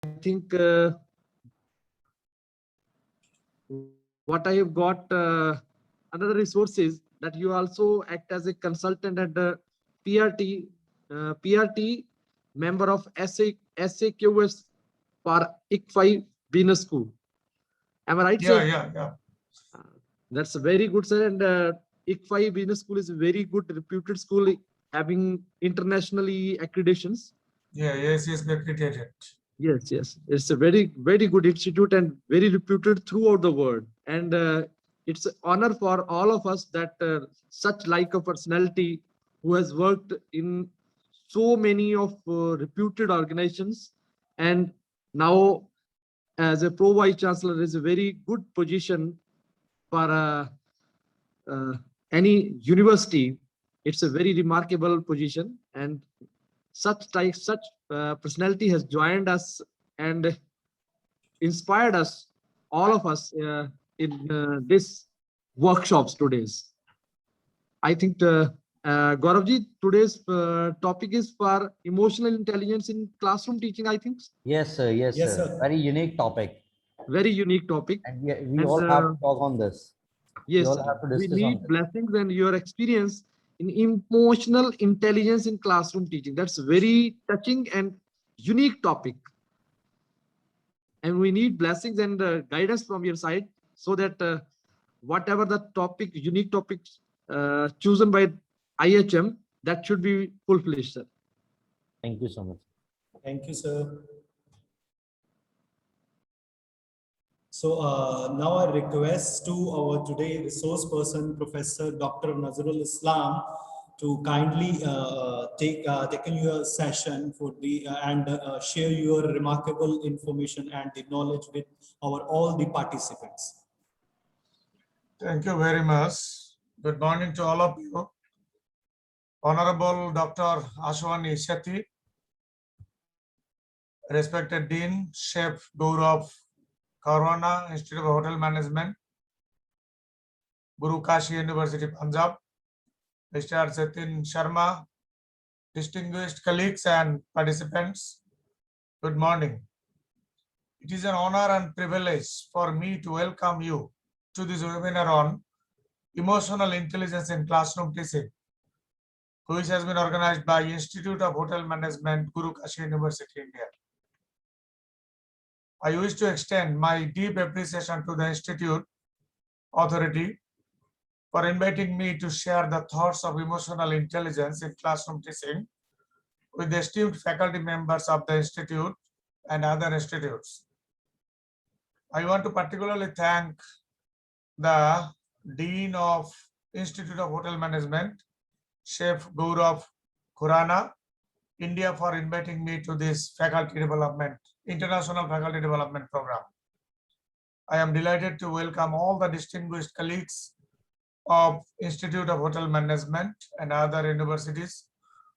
think what I have got another resources that you also act as a consultant at the PRT member of SAQS for ICFI Business School. Am I right, sir? Yeah. That's a very good, sir. And ICFI Business School is a very good reputed school having internationally accreditations. Yeah, yes, accredited. Yes. It's a very good institute and very reputed throughout the world. And it's an honor for all of us that such like a personality who has worked in so many of reputed organizations and now as a pro vice chancellor is a very good position for any university. It's a very remarkable position, and such personality has joined us and inspired us, all of us, in this workshops today's. I think Gauravji, today's topic is for emotional intelligence in classroom teaching, I think. Yes, sir. Yes, Yes, sir. sir. Very unique topic. Very unique topic. And we And, all have to talk on this. Yes, we all sir. have to We discuss on need this. blessings and your experience in emotional intelligence in classroom teaching. That's a very touching and unique topic. And we need blessings and guidance from your side so that whatever the topic, unique topics chosen by IHM, that should be fulfilled, sir. Thank you so much. Thank you, sir. So now I request to our today resource person, Professor Dr. Nazrul Islam, to kindly take in your session for the and share your remarkable information and the knowledge with our all the participants. Thank you very much. Good morning to all of you. Honorable Dr. Ashwani Sethi, respected Dean, Chef Gaurav Khurana, Institute of Hotel Management, Guru Kashi University, Punjab, Mr. Jatin Sharma, distinguished colleagues and participants, good morning. It is an honor and privilege for me to welcome you to this webinar on emotional intelligence in classroom teaching, which has been organized by Institute of Hotel Management, Guru Kashi University, India. I wish to extend my deep appreciation to the Institute Authority for inviting me to share the thoughts of emotional intelligence in classroom teaching with the esteemed faculty members of the Institute and other institutes. I want to particularly thank the Dean of Institute of Hotel Management, Chef Gaurav Khurana, India, for inviting me to this faculty development, international faculty development program. I am delighted to welcome all the distinguished colleagues of Institute of Hotel Management and other universities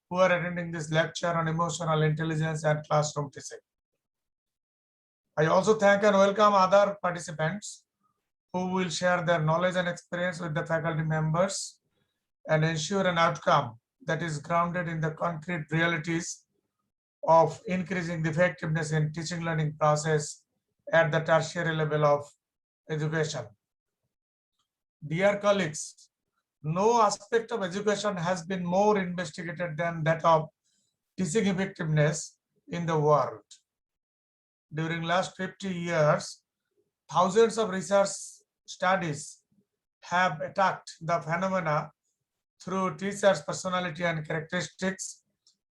who are attending this lecture on emotional intelligence and classroom teaching. I also thank and welcome other participants who will share their knowledge and experience with the faculty members and ensure an outcome that is grounded in the concrete realities of increasing the effectiveness in teaching learning process at the tertiary level of education. Dear colleagues, no aspect of education has been more investigated than that of teaching effectiveness in the world. During last 50 years, thousands of research studies have attacked the phenomena through teachers' personality and characteristics,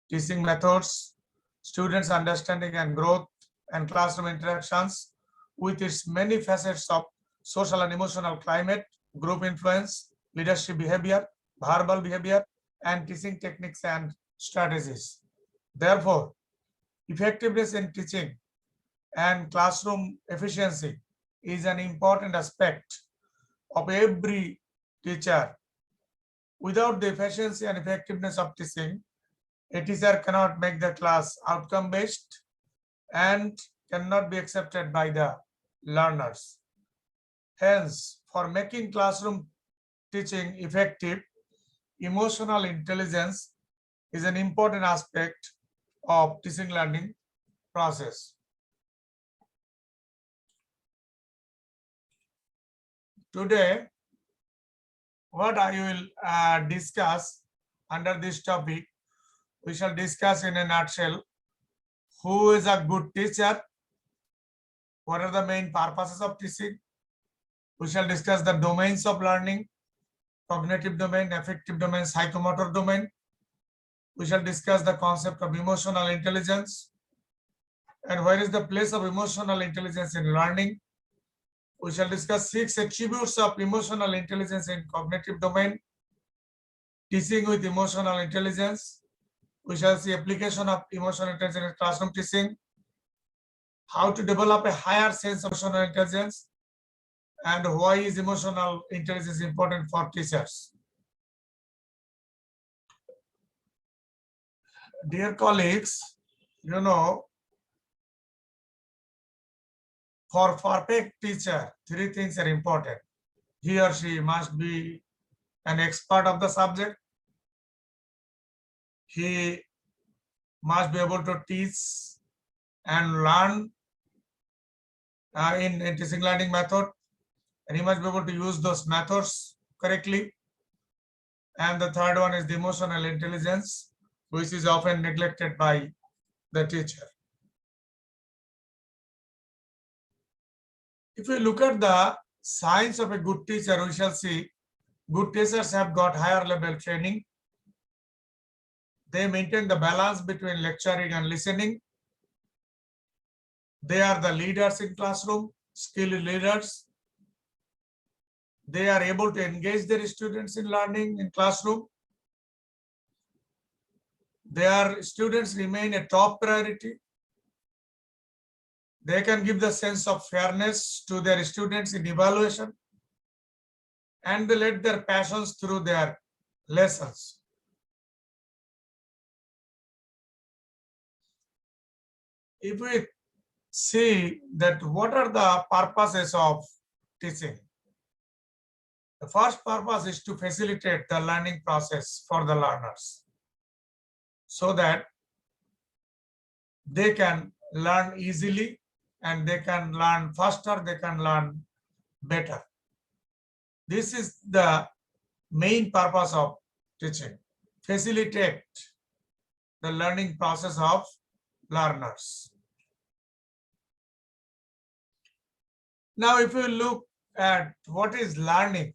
teaching methods, students' understanding and growth, and classroom interactions with its many facets of social and emotional climate, group influence, leadership behavior, verbal behavior, and teaching techniques and strategies. Therefore, effectiveness in teaching and classroom efficiency is an important aspect of every teacher. Without the efficiency and effectiveness of teaching, a teacher cannot make the class outcome-based and cannot be accepted by the learners. Hence, for making classroom teaching effective, emotional intelligence is an important aspect of teaching learning process. today, what I will discuss under this topic, we shall discuss in a nutshell, who is a good teacher, what are the main purposes of teaching. We shall discuss the domains of learning, cognitive domain, affective domain, psychomotor domain. We shall discuss the concept of emotional intelligence and where is the place of emotional intelligence in learning. We shall discuss 6 attributes of emotional intelligence in cognitive domain, teaching with emotional intelligence. We shall see application of emotional intelligence in classroom teaching, how to develop a higher sense of emotional intelligence, and why is emotional intelligence important for teachers. Dear colleagues, you know, for perfect teacher, 3 things are important. He or she must be an expert of the subject. He must be able to teach and learn in teaching learning method, and he must be able to use those methods correctly. And the third one is the emotional intelligence, which is often neglected by the teacher. If we look at the signs of a good teacher, we shall see good teachers have got higher level training. They maintain the balance between lecturing and listening. They are the leaders in classroom, skilled leaders. They are able to engage their students in learning in classroom. Their students remain a top priority. They can give the sense of fairness to their students in evaluation, and they let their passions through their lessons. If we see that what are the purposes of teaching, the first purpose is to facilitate the learning process for the learners so that they can learn easily and they can learn faster, they can learn better. This is the main purpose of teaching, facilitate the learning process of learners. Now, if you look at what is learning,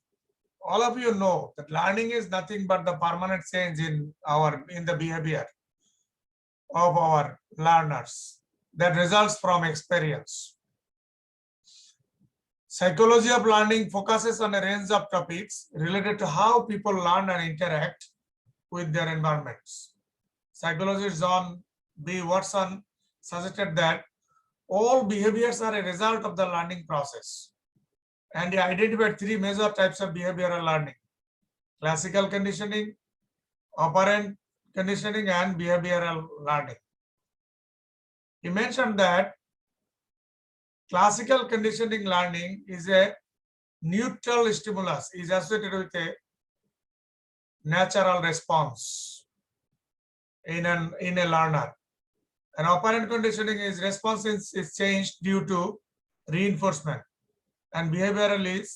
all of you know that learning is nothing but the permanent change in the behavior of our learners that results from experience. Psychology of learning focuses on a range of topics related to how people learn and interact with their environments. Psychologist John B. Watson suggested that all behaviors are a result of the learning process, and he identified 3 major types of behavioral learning: classical conditioning, operant conditioning, and behavioral learning. He mentioned that classical conditioning learning is a neutral stimulus, is associated with a natural response in a learner. And operant conditioning is response is changed due to reinforcement, and behavioral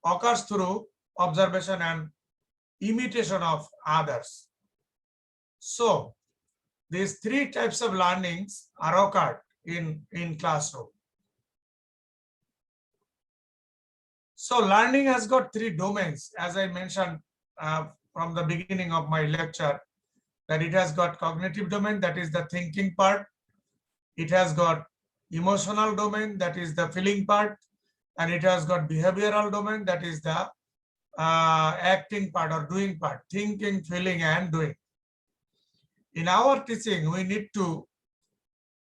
occurs through observation and imitation of others. So these 3 types of learnings are occurred in classroom. So learning has got 3 domains, as I mentioned from the beginning of my lecture, that it has got cognitive domain, that is the thinking part. It has got emotional domain, that is the feeling part, and it has got behavioral domain, that is the acting part or doing part, thinking, feeling, and doing. In our teaching, we need to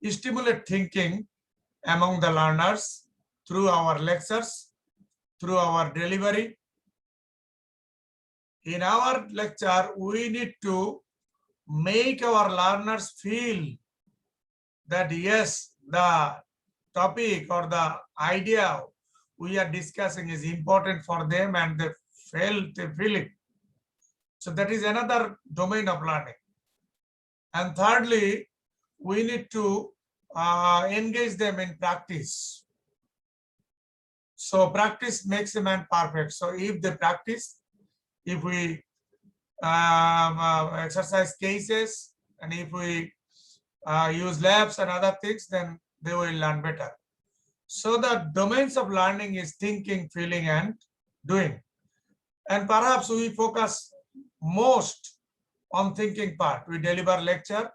stimulate thinking among the learners through our lectures, through our delivery. In our lecture, we need to make our learners feel that yes, the topic or the idea we are discussing is important for them and they feel it. So that is another domain of learning. And thirdly, we need to engage them in practice. So practice makes a man perfect. So if they practice, if we exercise cases, and if we use labs and other things, then they will learn better. So the domains of learning is thinking, feeling, and doing. And perhaps we focus most on thinking part. We deliver lecture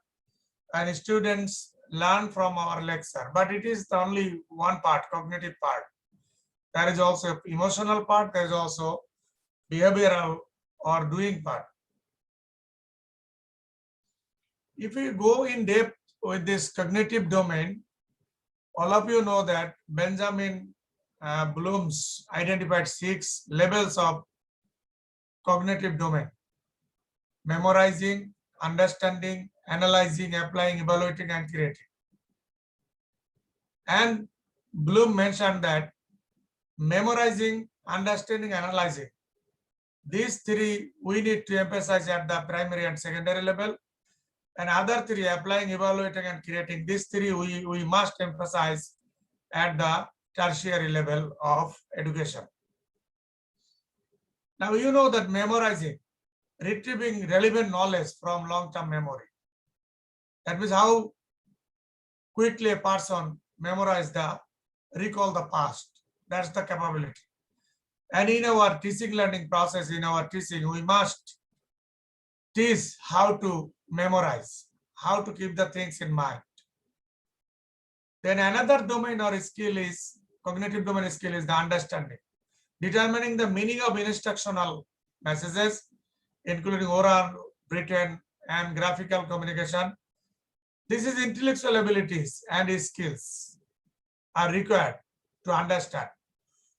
and students learn from our lecture, but it is only one part, cognitive part. There is also emotional part, there is also behavioral or doing part. If we go in depth with this cognitive domain, all of you know that Benjamin Bloom's identified 6 levels of cognitive domain: memorizing, understanding, analyzing, applying, evaluating, and creating. And Bloom mentioned that memorizing, understanding, analyzing, these 3 we need to emphasize at the primary and secondary level, and other 3, applying, evaluating, and creating, these 3 we must emphasize at the tertiary level of education. Now you know that memorizing, retrieving relevant knowledge from long-term memory. That means how quickly a person recall the past. That's the capability. And in our teaching learning process, in our teaching, we must teach how to memorize, how to keep the things in mind. Then another domain or skill is, cognitive domain skill is the understanding. Determining the meaning of instructional messages, including oral, written, and graphical communication. This is intellectual abilities and skills are required to understand.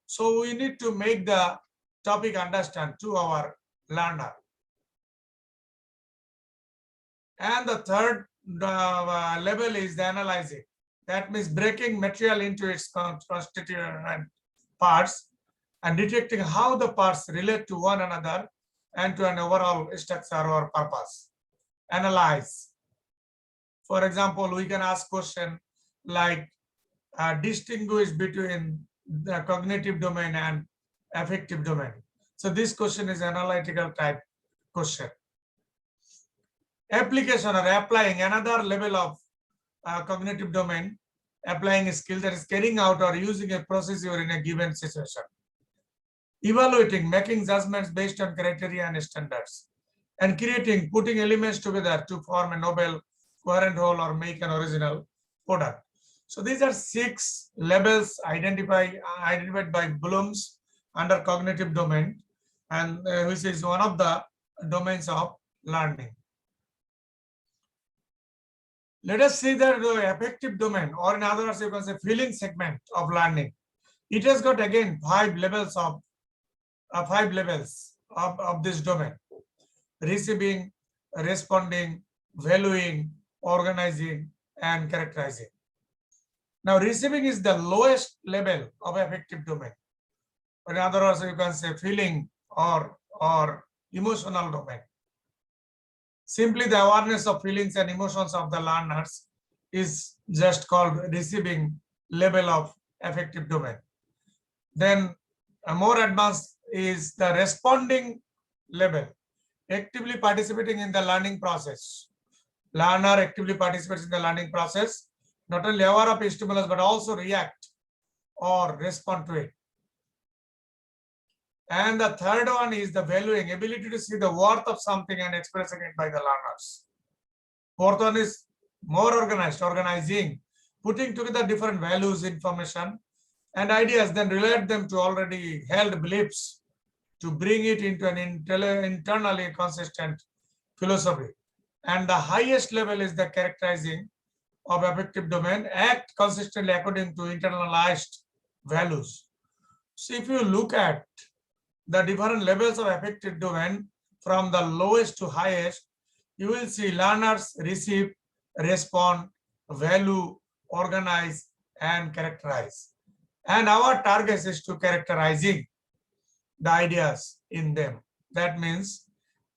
So we need to make the topic understand to our learner. And the third level is the analyzing. That means breaking material into its constituent parts and detecting how the parts relate to one another and to an overall structure or purpose. Analyze. For example, we can ask question like distinguish between the cognitive domain and affective domain. So this question is analytical type question. Application or applying, another level of cognitive domain, applying a skill that is carrying out or using a procedure in a given situation. Evaluating, making judgments based on criteria and standards. And creating, putting elements together to form a novel, coherent whole or make an original product. So these are 6 levels identified by Bloom's under cognitive domain, and which is one of the domains of learning. Let us see that the affective domain, or in other words, you can say feeling segment of learning. It has got again 5 levels of this domain: receiving, responding, valuing, organizing, and characterizing. Now, receiving is the lowest level of affective domain. In other words, you can say feeling or emotional domain. Simply the awareness of feelings and emotions of the learners is just called receiving level of affective domain. Then a more advanced is the responding level, actively participating in the learning process. Learner actively participates in the learning process, not only aware of stimulus, but also react or respond to it. And the third one is the valuing, ability to see the worth of something and expressing it by the learners. Fourth one is more organized, organizing, putting together different values, information, and ideas, then relate them to already held beliefs to bring it into an internally consistent philosophy. And the highest level is the characterizing of affective domain, act consistently according to internalized values. So if you look at the different levels of affective domain from the lowest to highest, you will see learners receive, respond, value, organize, and characterize. And our target is to characterizing the ideas in them. That means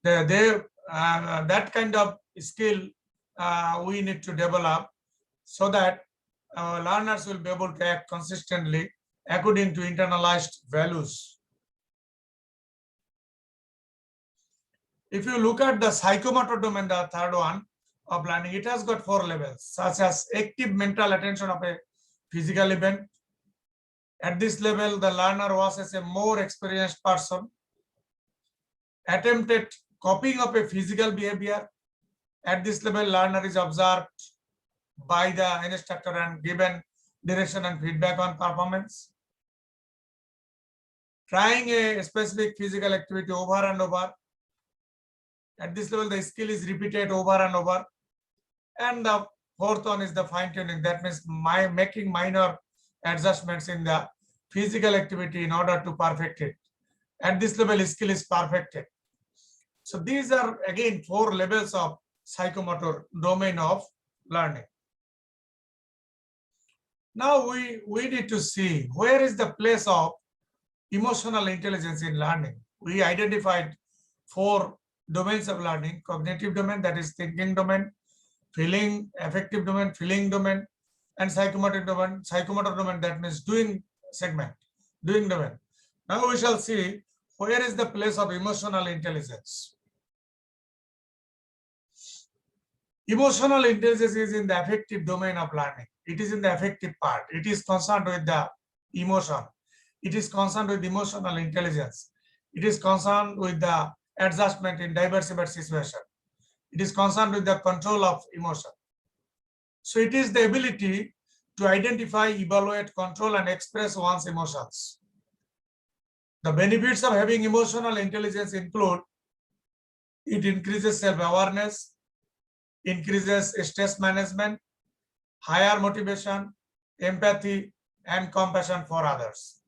that kind of skill we need to develop so that our learners will be able to act consistently according to internalized values. If you look at the psychomotor domain, the third one of learning, it has got 4 levels, such as active mental attention of a physical event. At this level, the learner was as a more experienced person, attempted copying of a physical behavior. At this level, learner is observed by the instructor and given direction and feedback on performance. Trying a specific physical activity over and over. At this level, the skill is repeated over and over. And the fourth one is the fine-tuning. That means making minor adjustments in the physical activity in order to perfect it. At this level, skill is perfected. So these are again 4 levels of psychomotor domain of learning. Now we need to see where is the place of emotional intelligence in learning. We identified 4 domains of learning: cognitive domain, that is thinking domain; feeling, affective domain, feeling domain; and psychomotor domain. Psychomotor domain, that means doing segment, doing domain. Now we shall see where is the place of emotional intelligence. Emotional intelligence is in the affective domain of learning. It is in the affective part. It is concerned with the emotion. It is concerned with emotional intelligence. It is concerned with the adjustment in diversified situation. It is concerned with the control of emotion. So it is the ability to identify, evaluate, control, and express one's emotions. The benefits of having emotional intelligence include: it increases self-awareness, increases stress management, higher motivation, empathy, and compassion for others.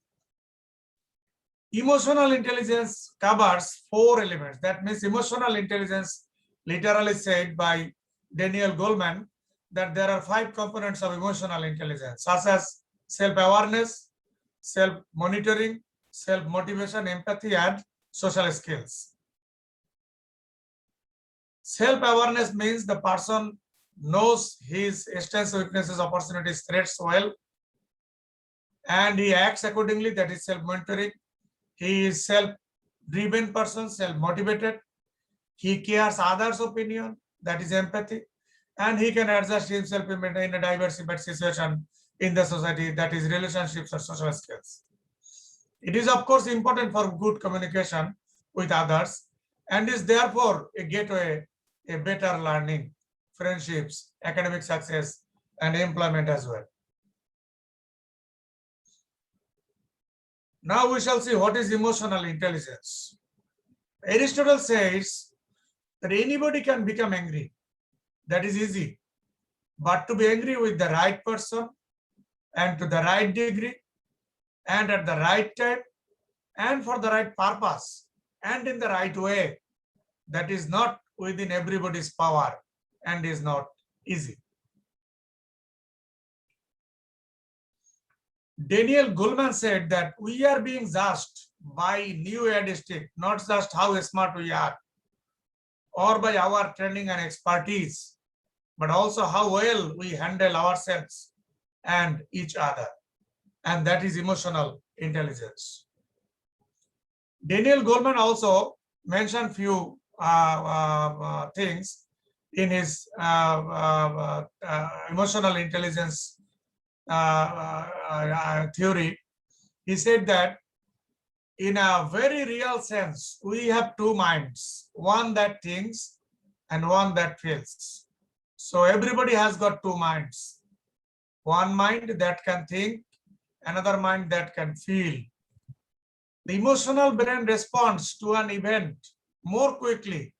Emotional intelligence covers 4 elements. That means emotional intelligence, literally said by Daniel Goleman, that there are 5 components of emotional intelligence, such as self-awareness, self-monitoring, self-motivation, empathy, and social skills. Self-awareness means the person knows his strengths, weaknesses, opportunities, threats well, and he acts accordingly. That is self-monitoring. He is self-driven person, self-motivated. He cares others' opinion. That is empathy. And he can adjust himself in a diversified situation in the society. That is relationships or social skills. It is, of course, important for good communication with others and is therefore a gateway, a better learning, friendships, academic success, and employment as well. Now we shall see what is emotional intelligence. Aristotle says that anybody can become angry. That is easy. But to be angry with the right person and to the right degree and at the right time and for the right purpose and in the right way, that is not within everybody's power and is not easy. Daniel Goleman said that we are being judged by new yardstick, not just how smart we are or by our training and expertise, but also how well we handle ourselves and each other. And that is emotional intelligence. Daniel Goleman also mentioned few things in his emotional intelligence theory. He said that in a very real sense, we have 2 minds, one that thinks and one that feels. So everybody has got 2 minds, one mind that can think, another mind that can feel. The emotional brain responds to an event more quickly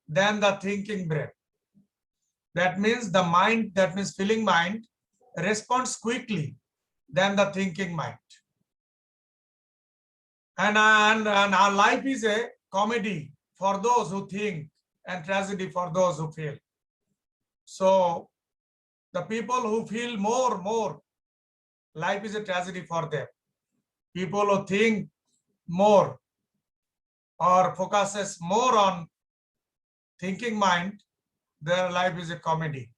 than the thinking brain. That means the mind, that means feeling mind, responds quickly than the thinking mind. And our life is a comedy for those who think and tragedy for those who feel. So the people who feel more, life is a tragedy for them. People who think more or focuses more on thinking mind, their life is a comedy.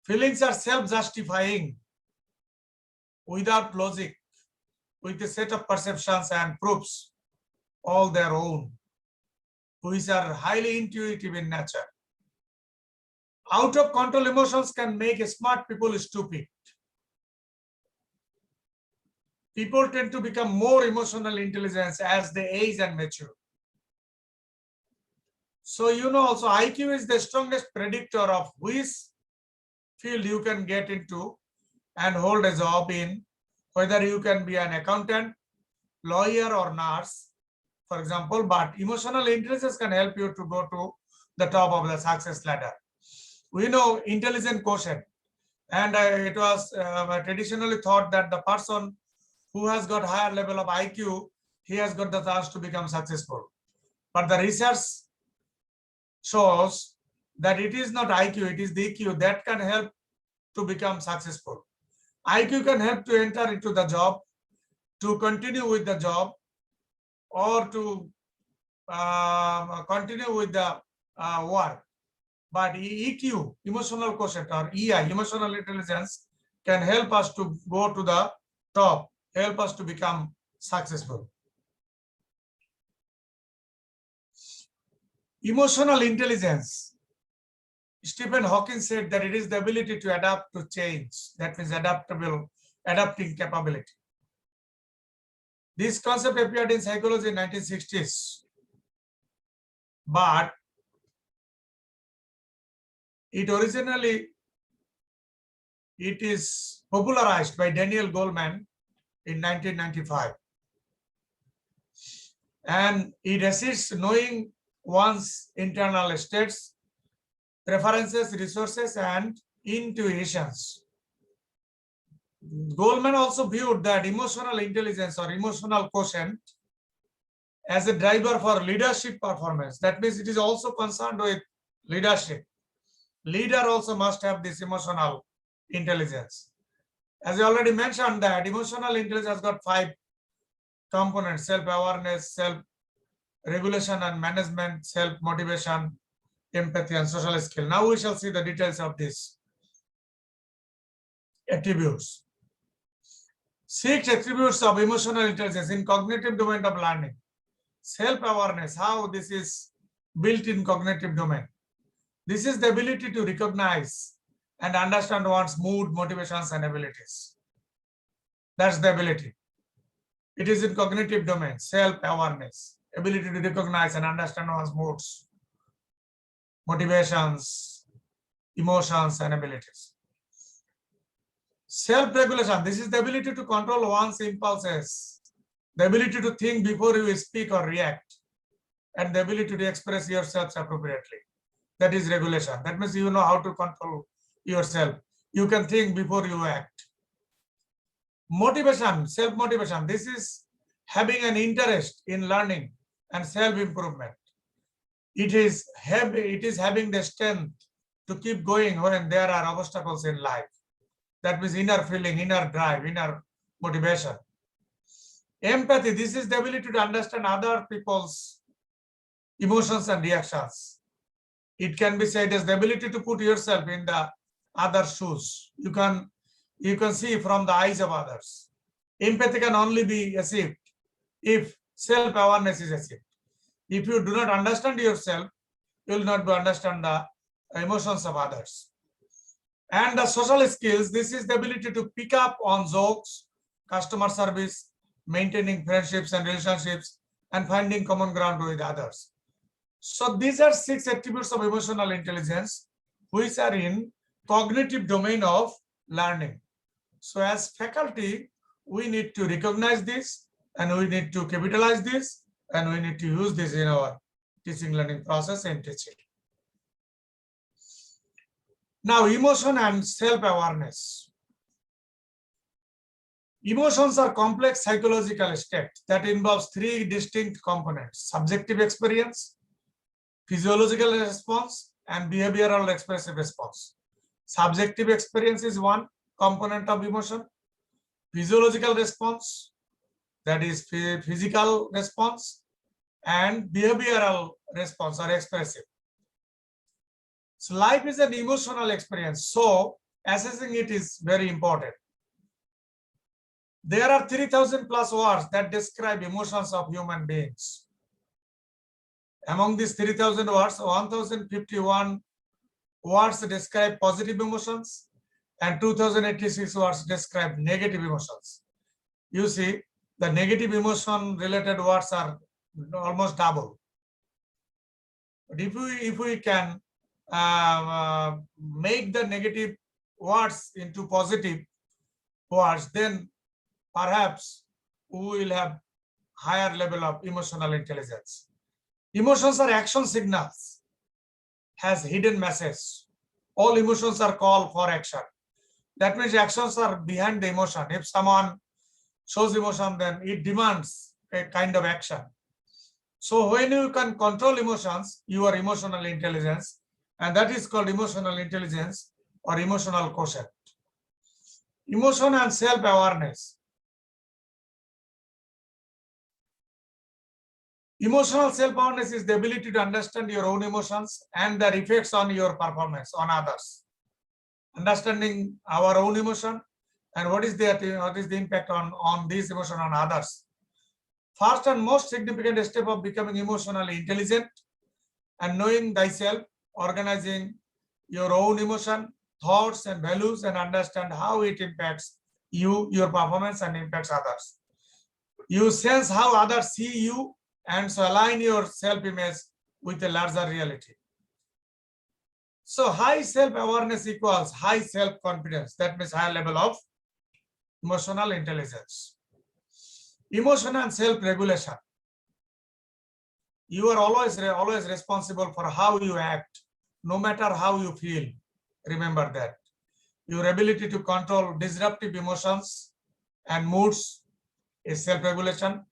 Feelings are self-justifying without logic. with a set of perceptions and proofs all their own, which are highly intuitive in nature. Out of control emotions can make smart people stupid. People tend to become more emotional intelligence as they age and mature. So you know also IQ is the strongest predictor of which field you can get into and hold a job in, whether you can be an accountant, lawyer or nurse, for example, but emotional intelligence can help you to go to the top of the success ladder. We know intelligent quotient, and it was traditionally thought that the person who has got higher level of IQ, he has got the chance to become successful. But the research shows that it is not IQ, it is the EQ that can help to become successful. IQ can help to enter into the job, to continue with the job, or to continue with the work. But EQ, emotional quotient, or EI, emotional intelligence, can help us to go to the top, help us to become successful. Emotional intelligence. Stephen Hawking said that it is the ability to adapt to change. That means adapting capability. This concept appeared in psychology in 1960s, but it is popularized by Daniel Goleman in 1995. And it assists knowing one's internal states, preferences, resources, and intuitions. Goleman also viewed that emotional intelligence or emotional quotient as a driver for leadership performance. That means it is also concerned with leadership. Leader also must have this emotional intelligence. As I already mentioned, that emotional intelligence has got 5 components: self-awareness, self-regulation and management, self-motivation, empathy, and social skill. Now we shall see the details of these attributes. 6 attributes of emotional intelligence in cognitive domain of learning. Self-awareness, how this is built in cognitive domain. This is the ability to recognize and understand one's mood, motivations, and abilities. That's the ability. It is in cognitive domain, self-awareness, ability to recognize and understand one's moods, motivations, emotions, and abilities. Self-regulation, this is the ability to control one's impulses, the ability to think before you speak or react, and the ability to express yourselves appropriately. That is regulation. That means you know how to control yourself. You can think before you act. Motivation, self-motivation, this is having an interest in learning and self-improvement. It is having the strength to keep going when there are obstacles in life. That means inner feeling, inner drive, inner motivation. Empathy, this is the ability to understand other people's emotions and reactions. It can be said as the ability to put yourself in the other's shoes. You can see from the eyes of others. Empathy can only be achieved if self-awareness is achieved. If you do not understand yourself, you will not understand the emotions of others. And the social skills, this is the ability to pick up on jokes, customer service, maintaining friendships and relationships, and finding common ground with others. So these are 6 attributes of emotional intelligence, which are in cognitive domain of learning. So as faculty, we need to recognize this, and we need to capitalize this, and we need to use this in our teaching learning process and teaching. Now, emotion and self-awareness. Emotions are complex psychological state that involves 3 distinct components: subjective experience, physiological response, and behavioral expressive response. Subjective experience is one component of emotion. Physiological response, that is physical response, and behavioral response or expressive. So life is an emotional experience, so assessing it is very important. There are 3,000 plus words that describe emotions of human beings. Among these 3,000 words, 1,051 words describe positive emotions and 2,086 words describe negative emotions. You see, the negative emotion related words are almost double. But if we can make the negative words into positive words, then perhaps we will have higher level of emotional intelligence. Emotions are action signals, has hidden message. All emotions are called for action. That means actions are behind the emotion. If someone shows emotion, then it demands a kind of action. So when you can control emotions, your emotional intelligence, and that is called emotional intelligence or emotional quotient. Emotion and self-awareness. Emotional self-awareness is the ability to understand your own emotions and their effects on your performance on others. Understanding our own emotion and what is the impact on this emotion on others. First and most significant step of becoming emotionally intelligent and knowing thyself, organizing your own emotion, thoughts and values, and understand how it impacts you, your performance, and impacts others. You sense how others see you and so align your self-image with a larger reality. So high self-awareness equals high self-confidence. That means higher level of emotional intelligence. Emotion and self-regulation. You are always responsible for how you act, no matter how you feel. Remember that. Your ability to control disruptive emotions and moods is self-regulation.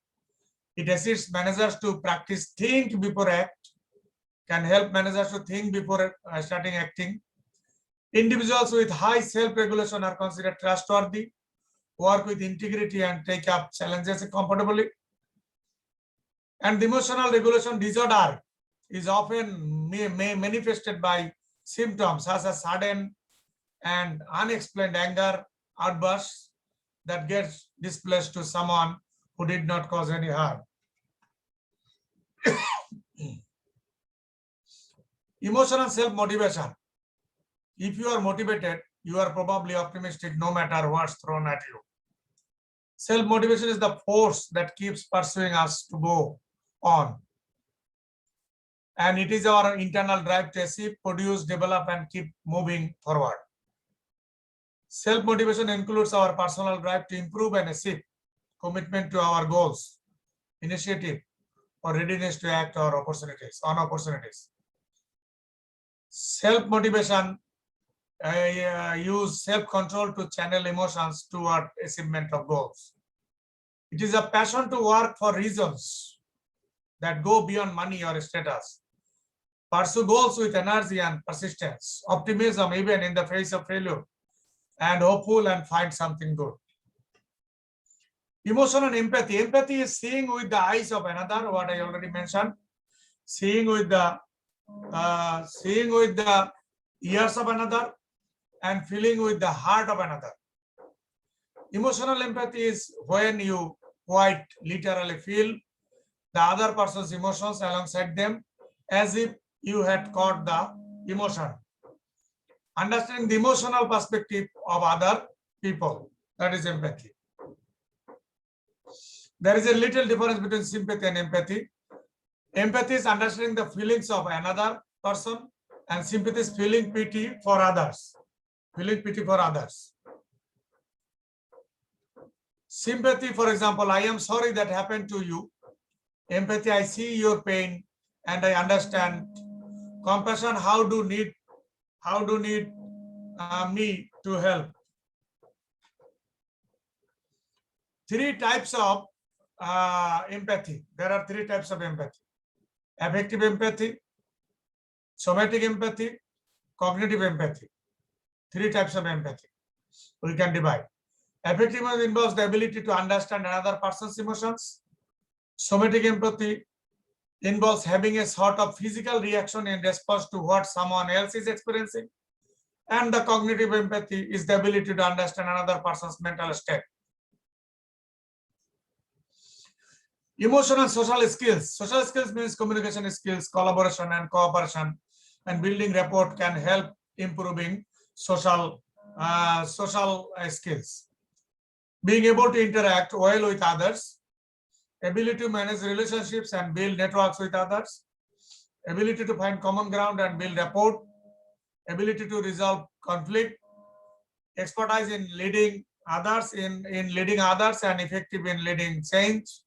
It assists managers to practice think before act, can help managers to think before starting acting. Individuals with high self-regulation are considered trustworthy, work with integrity, and take up challenges comfortably. And the emotional regulation disorder is often manifested by symptoms such as sudden and unexplained anger outbursts that gets displaced to someone who did not cause any harm. Emotional self-motivation. If you are motivated, you are probably optimistic no matter what's thrown at you. Self-motivation is the force that keeps pursuing us to go on. And it is our internal drive to achieve, produce, develop, and keep moving forward. Self-motivation includes our personal drive to improve and achieve, commitment to our goals, initiative, or readiness to act on opportunities. Self-motivation use self-control to channel emotions toward achievement of goals. It is a passion to work for reasons that go beyond money or status. Pursue goals with energy and persistence, optimism even in the face of failure, and hopeful and find something good. Emotion and empathy. Empathy is seeing with the eyes of another, what I already mentioned, seeing with the ears of another, and feeling with the heart of another. Emotional empathy is when you quite literally feel the other person's emotions alongside them as if you had caught the emotion. Understanding the emotional perspective of other people, that is empathy. There is a little difference between sympathy and empathy. Empathy is understanding the feelings of another person, and sympathy is feeling pity for others. Feeling pity for others. Sympathy, for example, I am sorry that happened to you. Empathy, I see your pain and I understand. Compassion, how do need me to help. Three types of empathy. There are three types of empathy: affective empathy, somatic empathy, cognitive empathy. Three types of empathy we can divide. Affective empathy involves the ability to understand another person's emotions. Somatic empathy involves having a sort of physical reaction in response to what someone else is experiencing. And the cognitive empathy is the ability to understand another person's mental state. Emotional and social skills. Social skills means communication skills, collaboration and cooperation, and building rapport can help improving social skills. Being able to interact well with others, ability to manage relationships and build networks with others, ability to find common ground and build rapport, ability to resolve conflict, expertise in leading others and effective in leading change.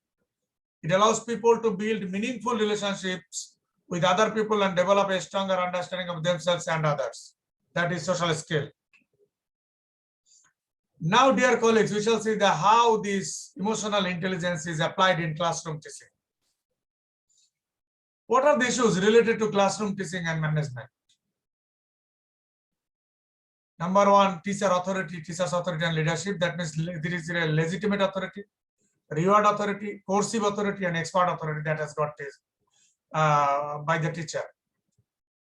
It allows people to build meaningful relationships with other people and develop a stronger understanding of themselves and others. That is social skill. Now, dear colleagues, we shall see how this emotional intelligence is applied in classroom teaching. What are the issues related to classroom teaching and management? Number one, teacher's authority and leadership. That means there is a legitimate authority, reward authority, coercive authority, and expert authority that has got this by the teacher.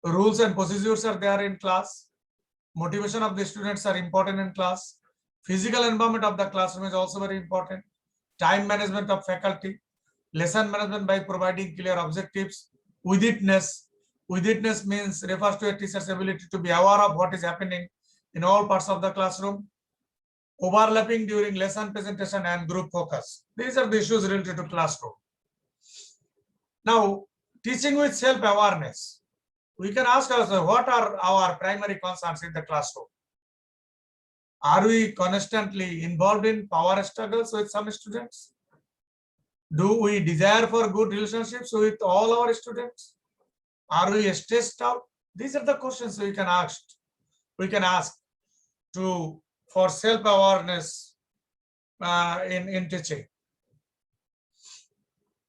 Rules and procedures are there in class. Motivation of the students are important in class. Physical environment of the classroom is also very important. Time management of faculty. Lesson management by providing clear objectives. Withitness. Withitness means refers to a teacher's ability to be aware of what is happening in all parts of the classroom. Overlapping during lesson presentation and group focus. These are the issues related to classroom. Now, teaching with self-awareness. We can ask ourselves, what are our primary concerns in the classroom? Are we constantly involved in power struggles with some students? Do we desire for good relationships with all our students? Are we stressed out? These are the questions we can ask. We can ask for self-awareness in teaching.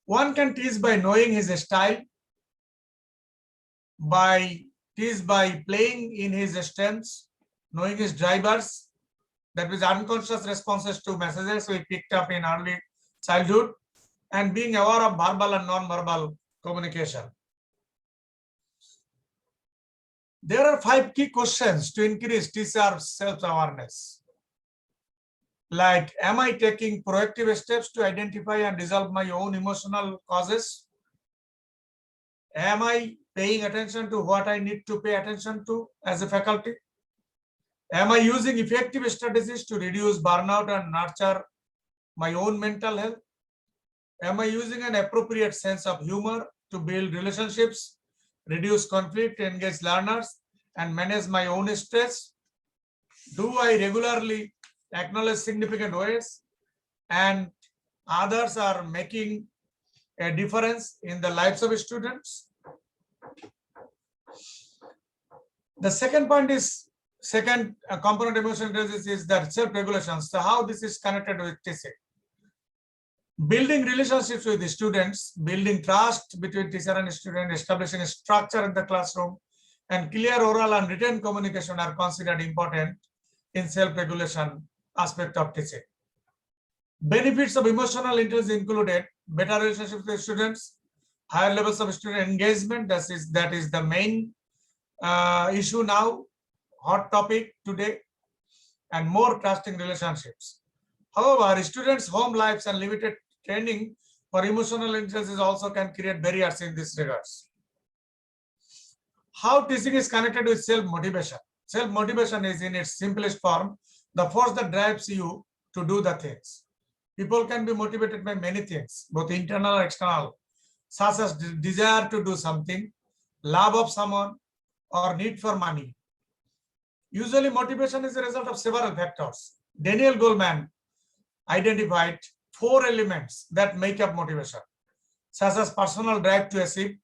One can teach by knowing his style, by playing in his strengths, knowing his drivers, that means unconscious responses to messages we picked up in early childhood, and being aware of verbal and non-verbal communication. There are 5 key questions to increase teacher's self-awareness. Like, am I taking proactive steps to identify and resolve my own emotional causes? Am I paying attention to what I need to pay attention to as a faculty? Am I using effective strategies to reduce burnout and nurture my own mental health? Am I using an appropriate sense of humor to build relationships, reduce conflict, engage learners, and manage my own stress? Do I regularly acknowledge significant ways and others are making a difference in the lives of students? The second point is, second component of emotional intelligence is that self-regulation. So how this is connected with teaching? Building relationships with the students, building trust between teacher and student, establishing a structure in the classroom, and clear oral and written communication are considered important in self-regulation aspect of teaching. Benefits of emotional intelligence included better relationships with students, higher levels of student engagement. That is the main issue now, hot topic today, and more trusting relationships. However, students' home lives and limited training for emotional intelligence also can create barriers in this regards. How teaching is connected with self-motivation. Self-motivation is, in its simplest form, the force that drives you to do the things. People can be motivated by many things, both internal and external, such as desire to do something, love of someone, or need for money. Usually, motivation is a result of several factors. Daniel Goleman identified 4 elements that make up motivation, such as personal drive to achieve,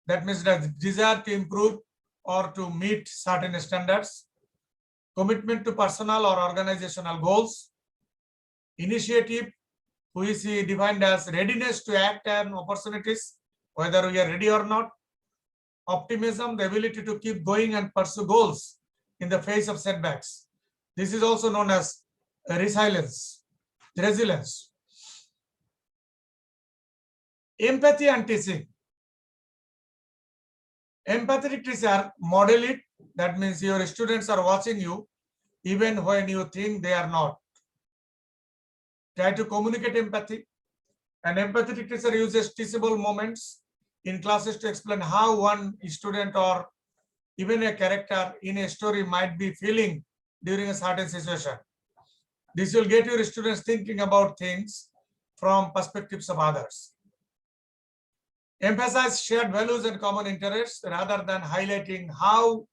that means the desire to improve or to meet certain standards, commitment to personal or organizational goals, initiative, which is defined as readiness to act on opportunities, whether we are ready or not, optimism, the ability to keep going and pursue goals in the face of setbacks. This is also known as resilience. Empathy and teaching. Empathetic teacher model it. That means your students are watching you even when you think they are not. Try to communicate empathy An empathetic teacher uses teachable moments in classes to explain how one student or even a character in a story might be feeling during a certain situation. This will get your students thinking about things from perspectives of others. Emphasize shared values and common interests rather than highlighting how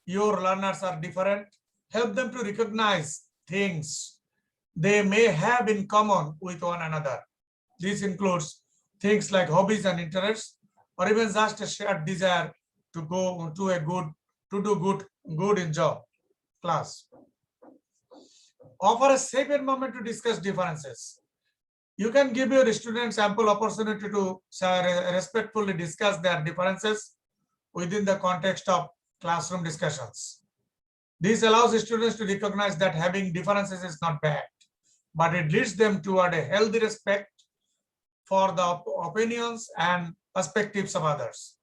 your learners are different. Help them to recognize things they may have in common with one another. This includes things like hobbies and interests, or even just a shared desire to do good in job class. Offer a safe environment to discuss differences. You can give your students ample opportunity to respectfully discuss their differences within the context of classroom discussions. This allows students to recognize that having differences is not bad, but it leads them toward a healthy respect for the opinions and perspectives of others.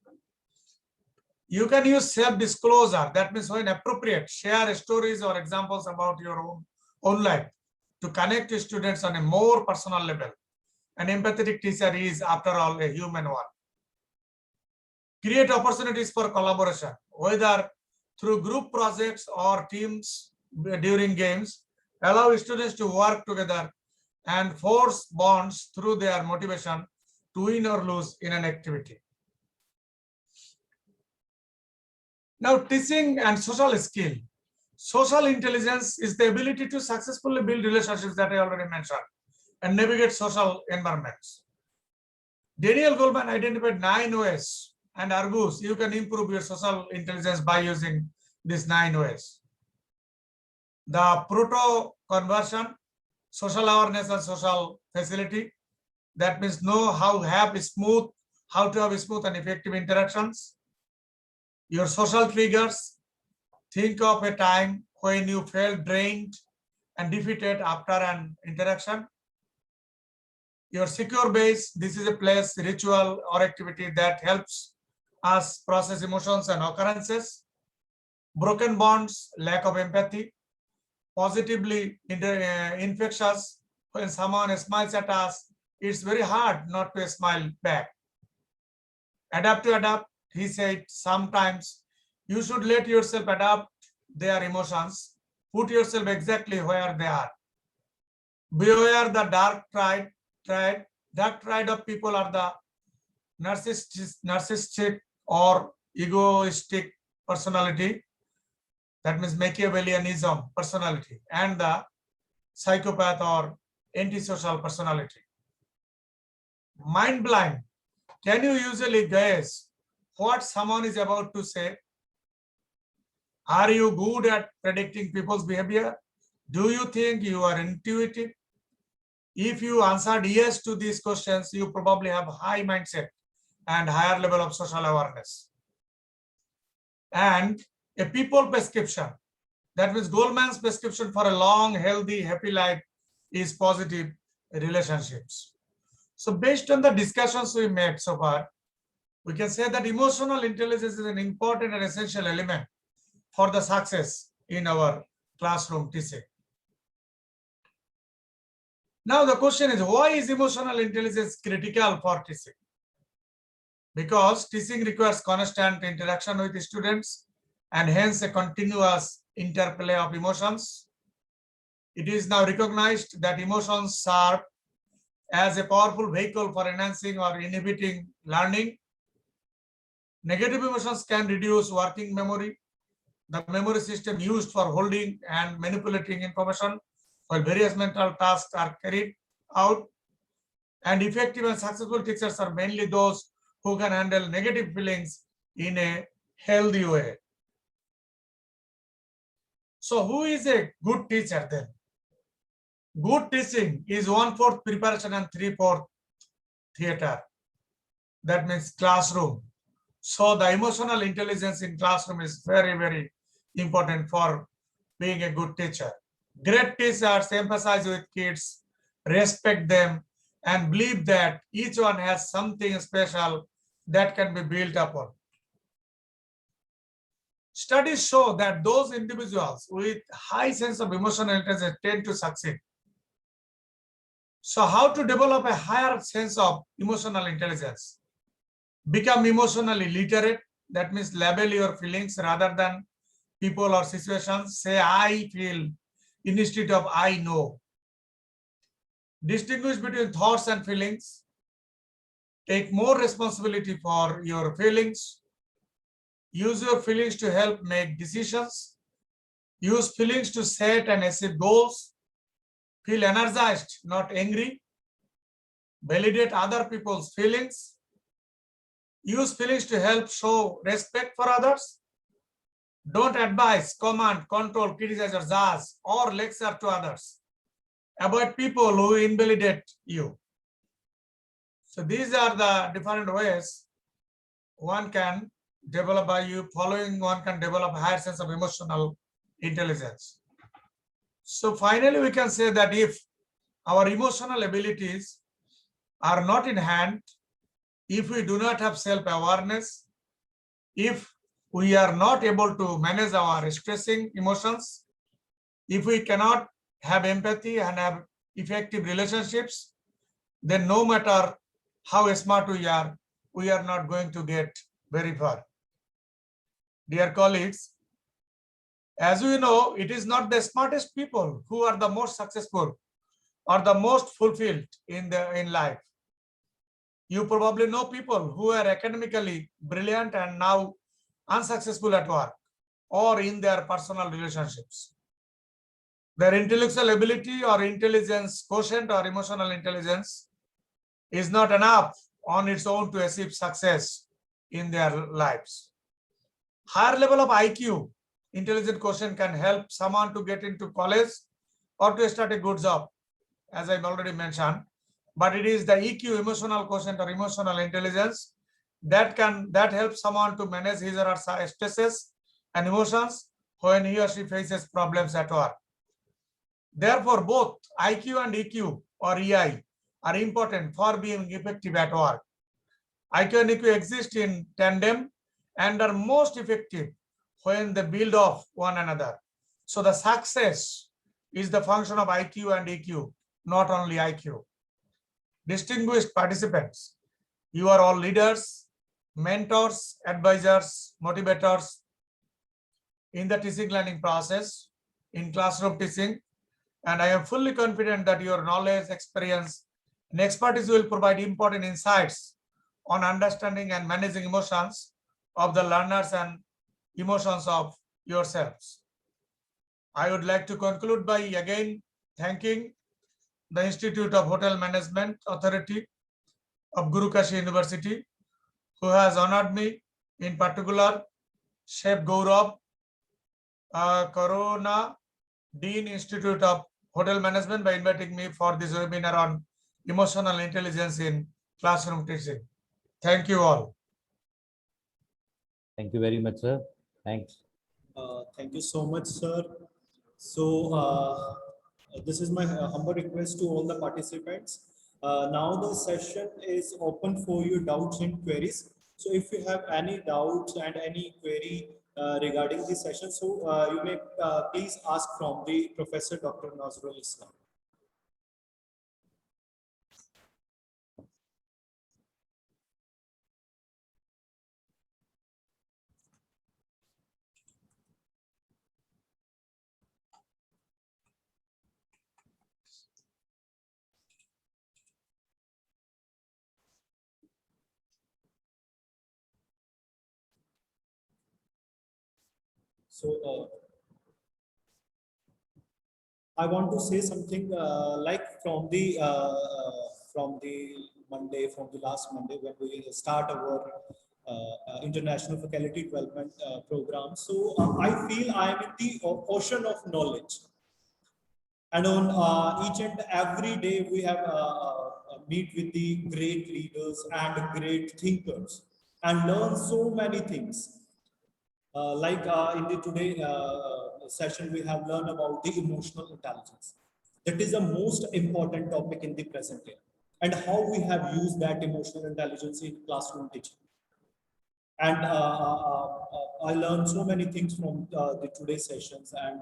You can use self-disclosure. That means when appropriate, share stories or examples about your own life to connect to students on a more personal level. An empathetic teacher is, after all, a human one. Create opportunities for collaboration, whether through group projects or teams during games. Allow students to work together and force bonds through their motivation to win or lose in an activity. Now, teaching and social skill. Social intelligence is the ability to successfully build relationships that I already mentioned and navigate social environments. Daniel Goleman identified 9 ways and argues you can improve your social intelligence by using these 9 ways. The proto conversion, social awareness and social facility. That means know how to have smooth and effective interactions. Your social triggers. Think of a time when you felt drained and defeated after an interaction. Your secure base. This is a place, ritual, or activity that helps us process emotions and occurrences. Broken bonds, lack of empathy. Positively infectious. When someone smiles at us, it's very hard not to smile back. Adapt to adapt. He said sometimes you should let yourself adapt their emotions. Put yourself exactly where they are. Beware the dark tide. Dark tide of people are the narcissistic or egoistic personality. That means Machiavellianism personality, and the psychopath or antisocial personality. Mind blind. Can you usually guess what someone is about to say? Are you good at predicting people's behavior? Do you think you are intuitive? If you answered yes to these questions, you probably have high mindset and higher level of social awareness. And a people prescription. That means Goleman's prescription for a long, healthy, happy life is positive relationships. So based on the discussions we made so far, we can say that emotional intelligence is an important and essential element for the success in our classroom teaching. Now the question is, why is emotional intelligence critical for teaching? Because teaching requires constant interaction with students and hence a continuous interplay of emotions. It is now recognized that emotions serve as a powerful vehicle for enhancing or inhibiting learning. Negative emotions can reduce working memory, the memory system used for holding and manipulating information, while various mental tasks are carried out. And effective and successful teachers are mainly those who can handle negative feelings in a healthy way. So who is a good teacher then? Good teaching is 1/4 preparation and 3/4 theater. That means classroom. So the emotional intelligence in classroom is very, very important for being a good teacher. Great teachers emphasize with kids, respect them, and believe that each one has something special that can be built upon. Studies show that those individuals with high sense of emotional intelligence tend to succeed. So how to develop a higher sense of emotional intelligence? Become emotionally literate. That means label your feelings rather than people or situations. Say I feel instead of I know. Distinguish between thoughts and feelings. Take more responsibility for your feelings. Use your feelings to help make decisions. Use feelings to set and achieve goals. Feel energized, not angry. Validate other people's feelings. Use feelings to help show respect for others. Don't advise, command, control, criticize, or judge, or lecture to others. Avoid people who invalidate you. So these are the different ways one can develop by you following, one can develop a higher sense of emotional intelligence. So finally, we can say that if our emotional abilities are not in hand, if we do not have self-awareness, if we are not able to manage our stressing emotions, if we cannot have empathy and have effective relationships, then no matter how smart we are not going to get very far. Dear colleagues, as we know, it is not the smartest people who are the most successful or the most fulfilled in life. You probably know people who are academically brilliant and now unsuccessful at work or in their personal relationships. Their intellectual ability or intelligence quotient or emotional intelligence is not enough on its own to achieve success in their lives. Higher level of IQ, intelligent quotient, can help someone to get into college or to start a good job, as I've already mentioned. But it is the EQ, emotional quotient or emotional intelligence, that helps someone to manage his or her stresses and emotions when he or she faces problems at work. Therefore, both IQ and EQ or EI are important for being effective at work. IQ and EQ exist in tandem and are most effective when they build off one another. So the success is the function of IQ and EQ, not only IQ. Distinguished participants, you are all leaders, mentors, advisors, motivators in the teaching learning process, in classroom teaching, and I am fully confident that your knowledge, experience, and expertise will provide important insights on understanding and managing emotions of the learners and emotions of yourselves. I would like to conclude by again thanking the Institute of Hotel Management Authority of Guru Kashi University, who has honored me, in particular Chef Gaurav Corona, Dean Institute of Hotel Management, by inviting me for this webinar on emotional intelligence in classroom teaching. Thank you all. Thank you very much, sir. Thanks. Thank you so much, sir. So this is my humble request to all the participants. Now the session is open for your doubts and queries. So if you have any doubts and any query regarding this session, so you may please ask from the Professor Dr. Nazrul Islam. So I want to say something like from the Monday, from the last Monday when we start our international faculty development program. So I feel I am in the ocean of knowledge, and on each and every day we have meet with the great leaders and great thinkers and learn so many things. Like in the today session, we have learned about the emotional intelligence. That is the most important topic in the present day, and how we have used that emotional intelligence in classroom teaching. And I learned so many things from the today's sessions. And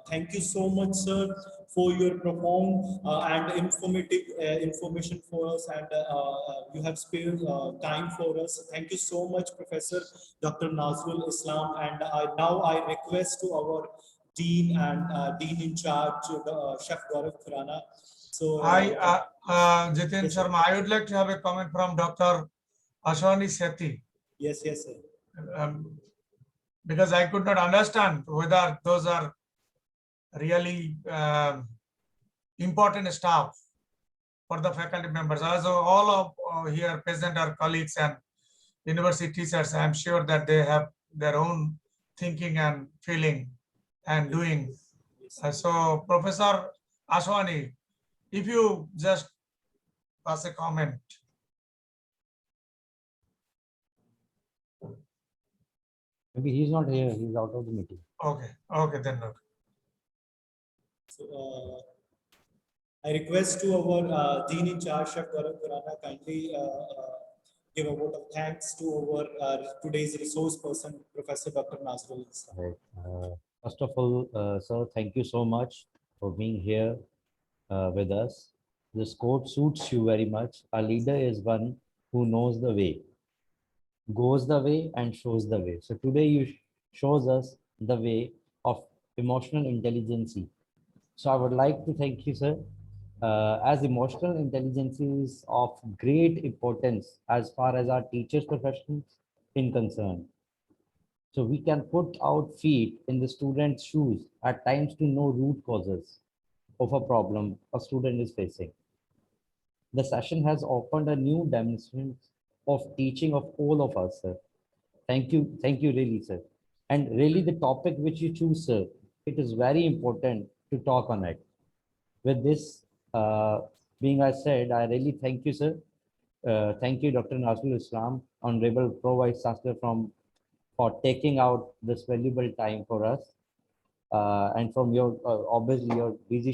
thank you so much, sir, for your profound and informative information for us. And you have spared time for us. Thank you so much, Professor Dr. Nazrul Islam. And now I request to our Dean and Dean in charge, Chef Gaurav Khurana. So, Jitin Yes, sir. Sharma, I would like to have a comment from Dr. Ashwani Sethi. yes, yes, sir. Because I could not understand whether those are really important staff for the faculty members. Also, all of here present are colleagues and university teachers. I am sure that they have their own thinking and feeling and doing. Yes. So, Professor Ashwani, if you just pass a comment. Maybe he's not here. He's out of the meeting. Okay, okay, then okay. So, I request to our Dean in charge, Chef Gaurav Khurana, kindly give a vote of thanks to our today's resource person, Professor Dr. Nazrul Islam. Right. First of all, sir, thank you so much for being here with us. This quote suits you very much. A leader is one who knows the way, goes the way, and shows the way. So today you shows us the way of emotional intelligence. So I would like to thank you, sir. As emotional intelligence is of great importance as far as our teachers' profession is concerned. So we can put our feet in the student's shoes at times to know root causes of a problem a student is facing. The session has opened a new dimension of teaching of all of us, sir. Thank you really, sir. And really the topic which you choose, sir, it is very important to talk on it. With this being I said, I really thank you, sir. Thank you, Dr. Nazrul Islam, Honorable Pro Vice Chancellor for taking out this valuable time for us. And from your, obviously your busy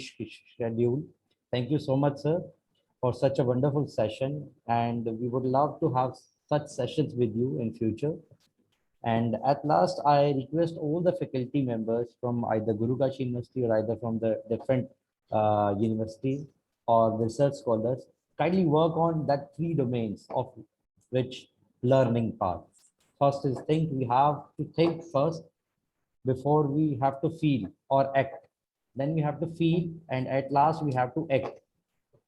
schedule. Thank you so much, sir, for such a wonderful session. And we would love to have such sessions with you in future. And at last, I request all the faculty members from either Guru Kashi University or either from the different universities or research scholars, kindly work on that 3 domains of which learning part. First is think, we have to think first before we have to feel or act. Then we have to feel, and at last we have to act.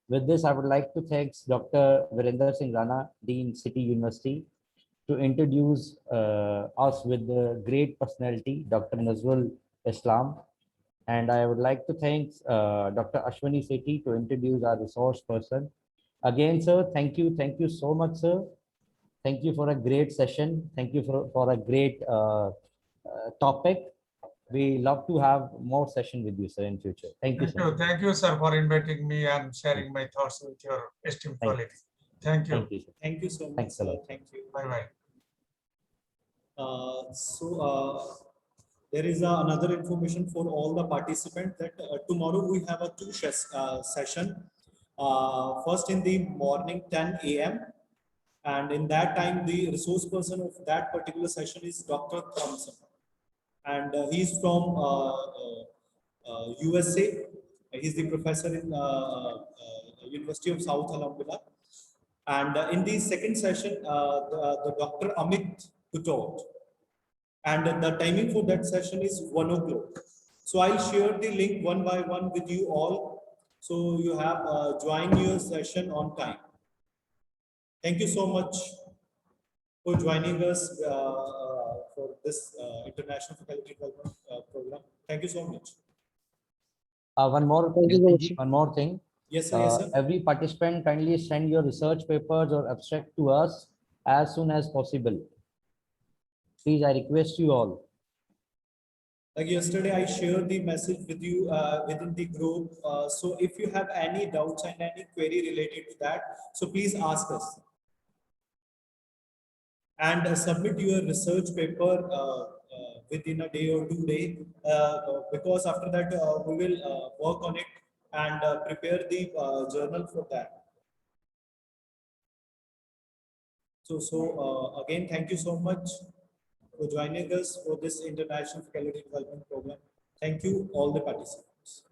With this, I would like to thank Dr. Virender Singh Rana, Dean, City University, to introduce us with the great personality, Dr. Nazrul Islam. And I would like to thank Dr. Ashwani Sethi to introduce our resource person. Again, sir, thank you so much, sir. Thank you for a great session. Thank you for a great topic. We love to have more session with you, sir, in future. Thank you, sir. Thank you, sir, for inviting me and sharing my thoughts with your esteemed Thank you. colleagues. Thank you. Thank you, sir. Thank you so much, Thanks a sir. lot. Thank you. Bye-bye. There is another information for all the participants that tomorrow we have a session. First in the morning 10 a.m. and in that time the resource person of that particular session is Dr. Thompson, and he's from USA. He's the professor in University of South Alabama. And in the second session, the Dr. Amit Putot. And the timing for that session is 1 o'clock. So I'll share the link one by one with you all. So you have join your session on time. Thank you so much for joining us for this International Faculty Development Program. Thank you so much. One more thing. Yes, sir. Yes, sir. Every participant kindly send your research papers or abstract to us as soon as possible. Please, I request you all. Like yesterday, I shared the message with you within the group. So if you have any doubts and any query related to that, so please ask us. And submit your research paper within a day or 2 days, because after that we will work on it and prepare the journal for that. So again, thank you so much for joining us for this International Faculty Development Program. Thank you, all the participants.